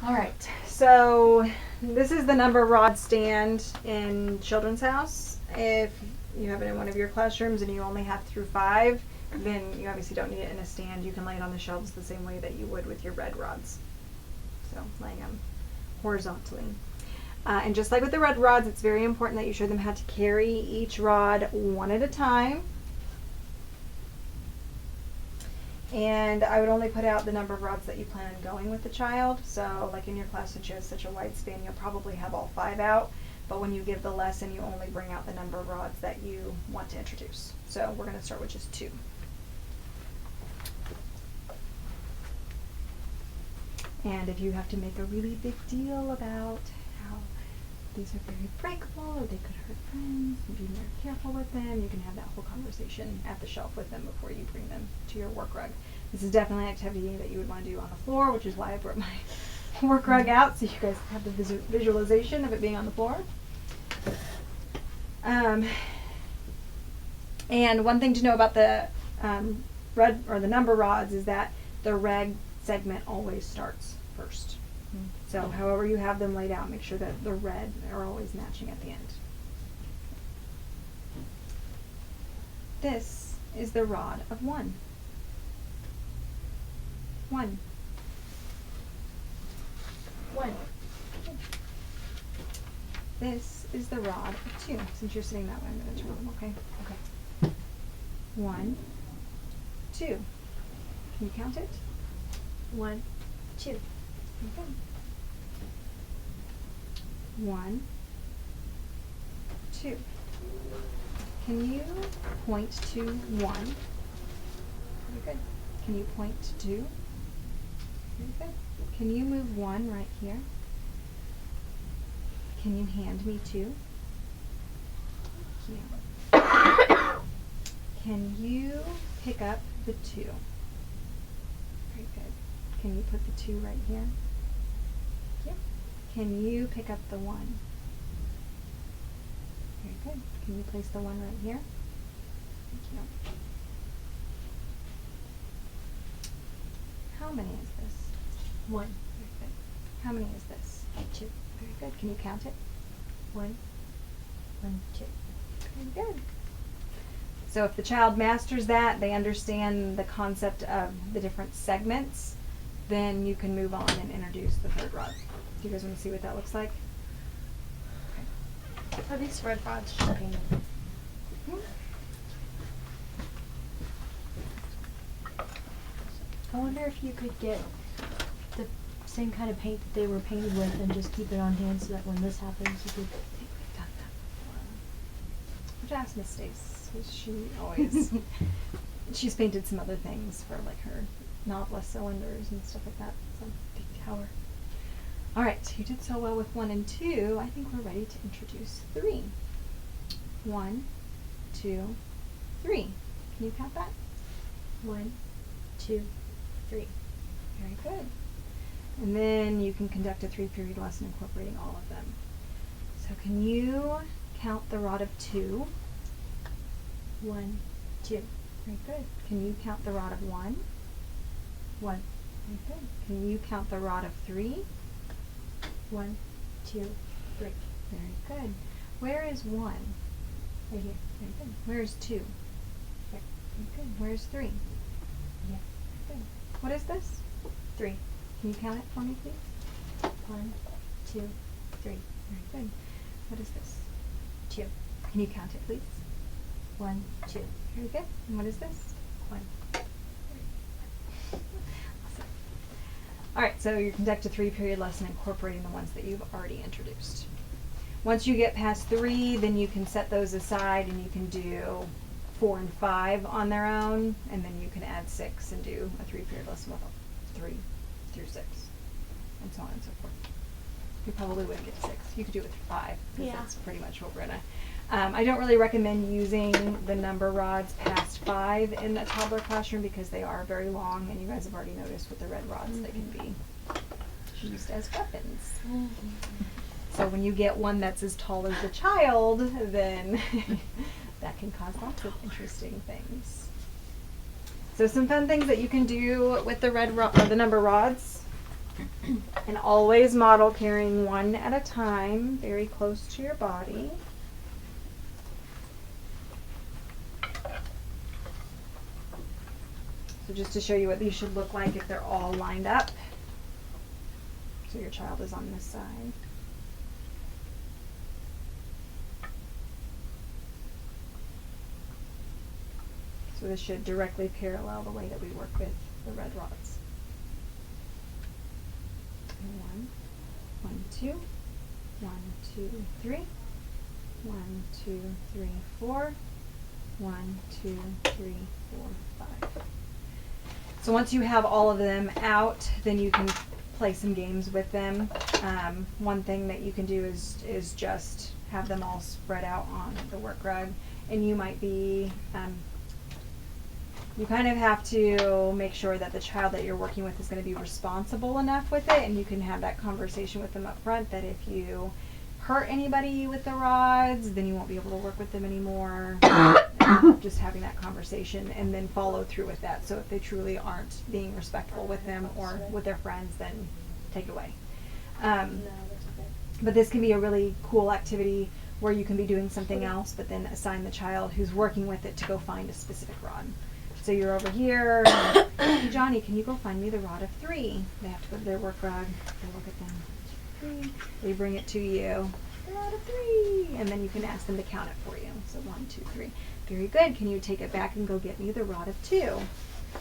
All right, so this is the number rod stand in Children's House. If you have it in one of your classrooms and you only have through 5, then you obviously don't need it in a stand. You can lay it on the shelves the same way that you would with your red rods. So laying them horizontally. And just like with the red rods, it's very important that you show them how to carry each rod one at a time. And I would only put out the number of rods that you plan on going with the child. So like in your class, since you have such a wide span, you'll probably have all 5 out. But when you give the lesson, you only bring out the number of rods that you want to introduce. So we're going to start with just 2. And if you have to make a really big deal about how these are very breakable or they could hurt friends, and be very careful with them, you can have that whole conversation at the shelf with them before you bring them to your work rug. This is definitely an activity that you would want to do on the floor, which is why I brought my work rug out so you guys have the visualization of it being on the floor. And one thing to know about the red or the number rods is that the red segment always starts first. So however you have them laid out, make sure that the red are always matching at the end. This is the rod of 1. 1. 1. This is the rod of 2. Since you're sitting that way, I'm going to turn them, okay? Okay. 1, 2. Can you count it? 1, 2. Okay. 1, 2. Can you point to 1? Very good. Can you point to 2? Very good. Can you move 1 right here? Can you hand me 2? Here. Can you pick up the 2? Very good. Can you put the 2 right here? Yep. Can you pick up the 1? Very good. Can you place the 1 right here? Thank you. How many is this? 1. Very good. How many is this? 2. Very good. Can you count it? 1, 1, 2. Very good. So if the child masters that, they understand the concept of the different segments, then you can move on and introduce the 3rd rod. Do you guys want to see what that looks like? Are these red rods shipping? I wonder if you could get the same kind of paint that they were painted with and just keep it on hand so that when this happens you could... I think we've done that before. I've asked Miss Stace. She always... she's painted some other things for like her novelist cylinders and stuff like that. So, big tower. Alright, you did so well with 1 and 2. I think we're ready to introduce 3. 1, 2, 3. Can you count that? 1, 2, 3. Very good. And then you can conduct a 3-period lesson incorporating all of them. So can you count the rod of 2? 1, 2. Very good. Can you count the rod of 1? 1. Very good. Can you count the rod of 3? 1, 2, 3. Very good. Where is 1? Right here. Very good. Where is 2? Here. Very good. Where's 3? Here. Very good. What is this? 3. Can you count it for me, please? 1, 2, 3. Very good. What is this? 2. Can you count it, please? 1, 2. Very good. And what is this? 1. Awesome. Alright, so you conduct a 3-period lesson incorporating the ones that you've already introduced. Once you get past 3, then you can set those aside and you can do 4 and 5 on their own, and then you can add 6 and do a 3-period lesson with 3 through 6, and so on and so forth. You probably wouldn't get to 6. You could do it with 5, because Yeah. that's pretty much what we're gonna. I don't really recommend using the number rods past 5 in a toddler classroom because they are very long, and you guys have already noticed with the red rods they can be used as weapons. So when you get one that's as tall as the child, then that can cause lots of interesting things. So some fun things that you can do with the red or the number rods. And always model carrying one at a time, very close to your body. So just to show you what these should look like if they're all lined up. So your child is on this side. So this should directly parallel the way that we work with the red rods. 1, 1, 2, 1, 2, 3, 1, 2, 3, 4, 1, 2, 3, 4, 5. So once you have all of them out, then you can play some games with them. One thing that you can do is just have them all spread out on the work rug, and you might be you kind of have to make sure that the child that you're working with is going to be responsible enough with it, and you can have that conversation with them up front that if you hurt anybody with the rods, then you won't be able to work with them anymore. Just having that conversation and then follow through with that. So if they truly aren't being respectful with them or with their friends, then take it away. But this can be a really cool activity where you can be doing something else, but then assign the child who's working with it to go find a specific rod. So you're over here, hey, Johnny, can you go find me the rod of 3? They have to go to their work rod. They look at them. 3. They bring it to you. The rod of 3, and then you can ask them to count it for you. So 1, 2, 3. Very good. Can you take it back and go get me the rod of 2?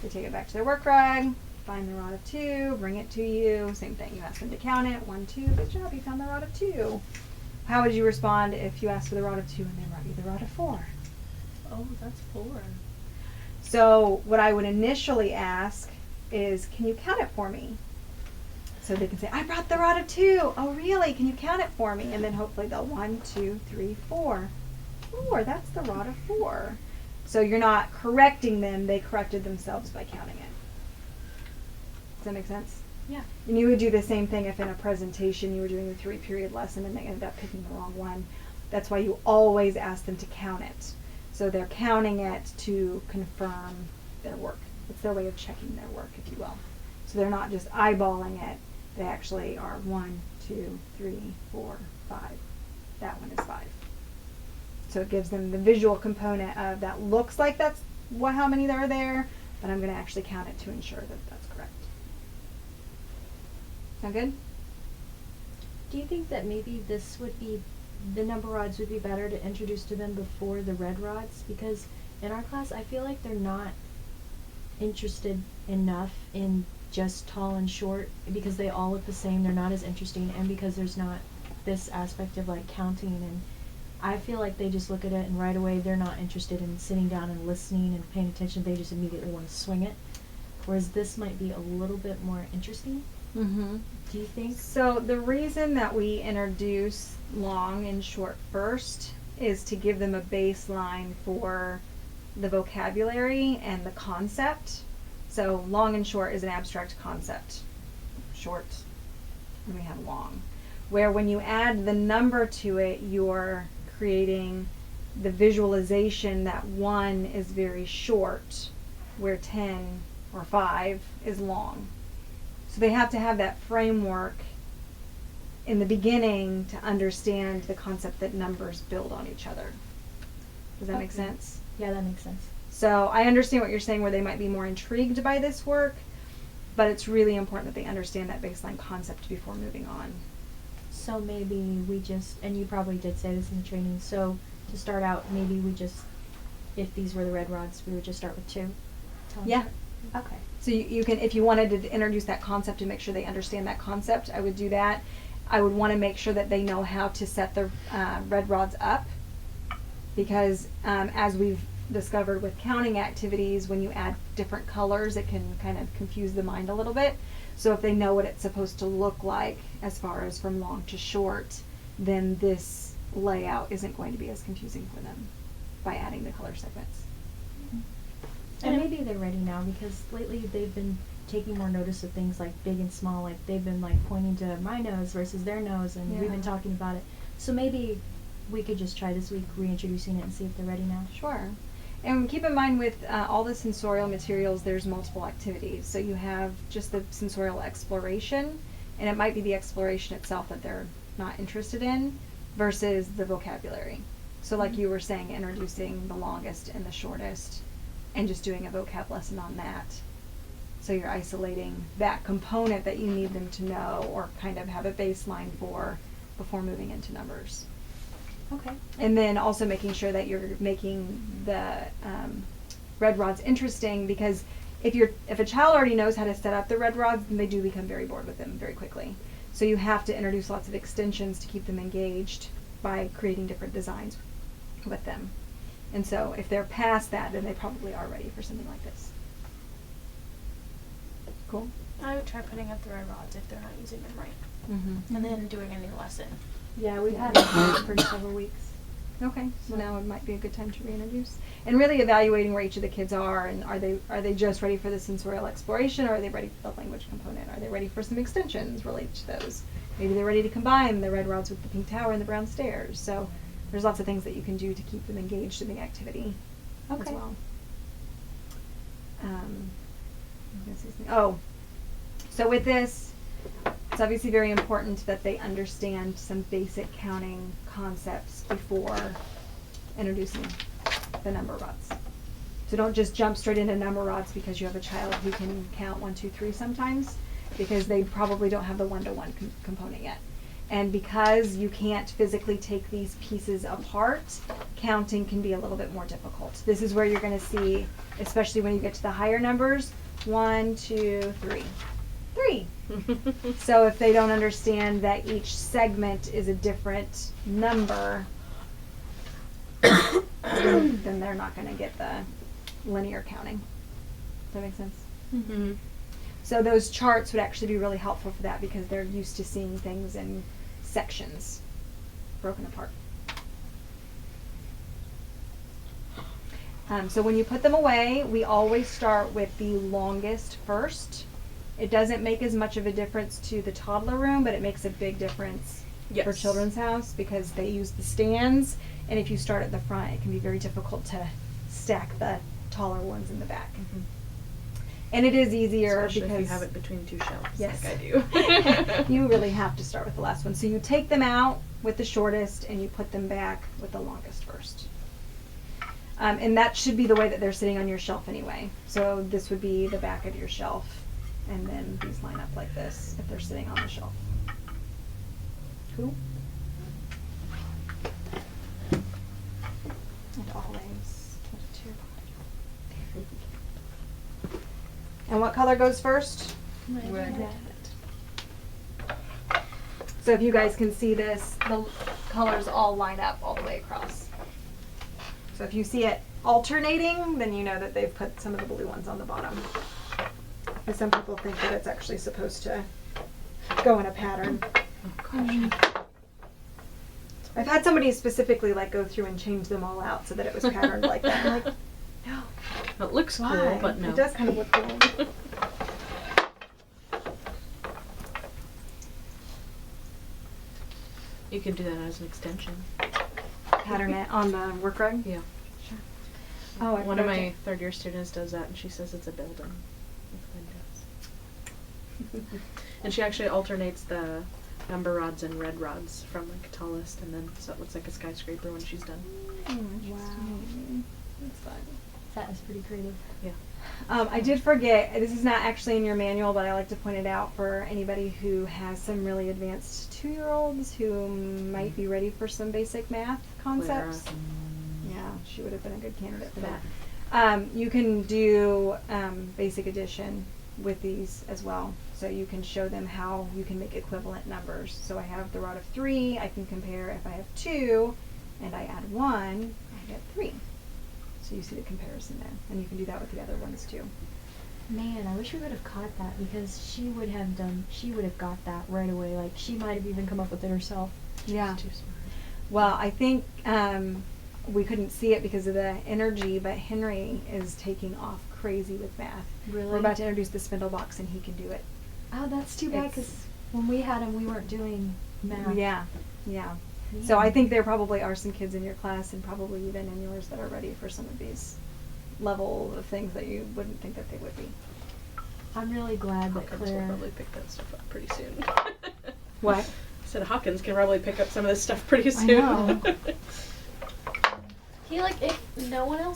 They take it back to their work rod, find the rod of 2, bring it to you. Same thing. You ask them to count it. 1, 2. Good job. You found the rod of 2. How would you respond if you asked for the rod of 2 and they brought you the rod of 4? Oh, that's 4. So what I would initially ask is, can you count it for me? So they can say, I brought the rod of 2. Oh, really? Can you count it for me? And then hopefully they'll 1, 2, 3, 4. 4, that's the rod of 4. So you're not correcting them, they corrected themselves by counting it. Does that make sense? Yeah. And you would do the same thing if in a presentation you were doing the 3-period lesson and they ended up picking the wrong one. That's why you always ask them to count it. So they're counting it to confirm their work. It's their way of checking their work, if you will. So they're not just eyeballing it. They actually are 1, 2, 3, 4, 5. That one is 5. So it gives them the visual component of that looks like that's how many there are there, but I'm going to actually count it to ensure that that's correct. Sound good? Do you think that maybe this would be, the number rods would be better to introduce to them before the red rods? Because in our class, I feel like they're not interested enough in just tall and short, because they all look the same. They're not as interesting, and because there's not this aspect of like counting, and I feel like they just look at it and right away they're not interested in sitting down and listening and paying attention. They just immediately want to swing it. Whereas this might be a little bit more interesting. Mm-hmm. Do you think? So the reason that we introduce long and short first is to give them a baseline for the vocabulary and the concept. So long and short is an abstract concept. Short, and we have long. Where when you add the number to it, you're creating the visualization that 1 is very short, where 10 or 5 is long. So they have to have that framework in the beginning to understand the concept that numbers build on each other. Does that make sense? Yeah, that makes sense. So I understand what you're saying, where they might be more intrigued by this work, but it's really important that they understand that baseline concept before moving on. So maybe we just, and you probably did say this in the training, so to start out, maybe we just, if these were the red rods, we would just start with 2? Yeah. Okay. So you can, if you wanted to introduce that concept and make sure they understand that concept, I would do that. I would want to make sure that they know how to set the red rods up, because as we've discovered with counting activities, when you add different colors, it can kind of confuse the mind a little bit. So if they know what it's supposed to look like as far as from long to short, then this layout isn't going to be as confusing for them by adding the color segments. And maybe they're ready now, because lately they've been taking more notice of things like big and small, like they've been like pointing to my nose versus their nose, and we've been talking about it. So maybe we could just try this week reintroducing it and see if they're ready now. Sure. And keep in mind with all the sensorial materials, there's multiple activities. So you have just the sensorial exploration, And it might be the exploration itself that they're not interested in versus the vocabulary. So like you were saying, introducing the longest and the shortest and just doing a vocab lesson on that. So you're isolating that component that you need them to know or kind of have a baseline for before moving into numbers. Okay. And then also making sure that you're making the red rods interesting, because if a child already knows how to set up the red rods, then they do become very bored with them very quickly. So you have to introduce lots of extensions to keep them engaged by creating different designs with them. And so if they're past that, then they probably are ready for something like this. Cool. I would try putting up the red rods if they're not using them right. Mm-hmm. And then doing a new lesson. Yeah, we've had it for several weeks. Okay, so now it might be a good time to reintroduce. And really evaluating where each of the kids are, and are they just ready for the sensorial exploration, or are they ready for the language component? Are they ready for some extensions related to those? Maybe they're ready to combine the red rods with the pink tower and the brown stairs. So there's lots of things that you can do to keep them engaged in the activity as Okay. well. So with this, it's obviously very important that they understand some basic counting concepts before introducing the number rods. So don't just jump straight into number rods because you have a child who can count 1, 2, 3 sometimes, because they probably don't have the one-to-one component yet. And because you can't physically take these pieces apart, counting can be a little bit more difficult. This is where you're going to see, especially when you get to the higher numbers, 1, 2, 3. 3. So if they don't understand that each segment is a different number, then they're not going to get the linear counting. Does that make sense? Mm-hmm. So those charts would actually be really helpful for that, because they're used to seeing things in sections broken apart. So when you put them away, we always start with the longest first. It doesn't make as much of a difference to the toddler room, but it makes a big difference for Children's House, because they use the stands, and if you start at the front, it can be very difficult to stack the taller ones in the back. Mm-hmm. And it is easier Especially because if you have it between two shelves, yes, like I do. you really have to start with the last one. So you take them out with the shortest and you put them back with the longest first. And that should be the way that they're sitting on your shelf anyway. So this would be the back of your shelf, and then these line up like this if they're sitting on the shelf. Cool? And always touch your body. And what color goes first? Red. So if you guys can see this, the colors all line up all the way across. So if you see it alternating, then you know that they've put some of the blue ones on the bottom. And some people think that it's actually supposed to go in a pattern. Oh gosh. I've had somebody specifically like go through and change them all out so that it was patterned like that. I'm like, no. It looks Why? cool, but no. It does kind of look cool. You could do that as an extension. Pattern it on the work rug. Yeah. Sure. Oh, I One of forgot my to- third-year students does that, and she says it's a building with windows. And she actually alternates the number rods and red rods from like tallest, and then so it looks like a skyscraper when she's done. Wow. That's fun. That is pretty creative. Yeah. I did forget, this is not actually in your manual, but I like to point it out for anybody who has some really advanced 2-year-olds who might be ready for some basic math concepts. Clara. Yeah, she would have been a good candidate for that. You can do basic addition with these as well. So you can show them how you can make equivalent numbers. So I have the rod of 3, I can compare if I have 2 and I add 1, I get 3. So you see the comparison there. And you can do that with the other ones too. Man, I wish we would have caught that, because she would have got that right away. Like, she might have even come up with it herself. Yeah. She's too smart. Well, I think we couldn't see it because of the energy, but Henry is taking off crazy with math. Really? We're about to introduce the spindle box and he can do it. Oh, that's too bad, It's- because when we had him, we weren't doing math. Yeah, yeah. So I think there probably are some kids in your class and probably even in yours that are ready for some of these level of things that you wouldn't think that they would be. I'm really glad that Hawkins will Claire. probably pick that stuff up pretty soon. What? I said Hawkins can probably pick up some of this stuff pretty I soon. know. He like if no one else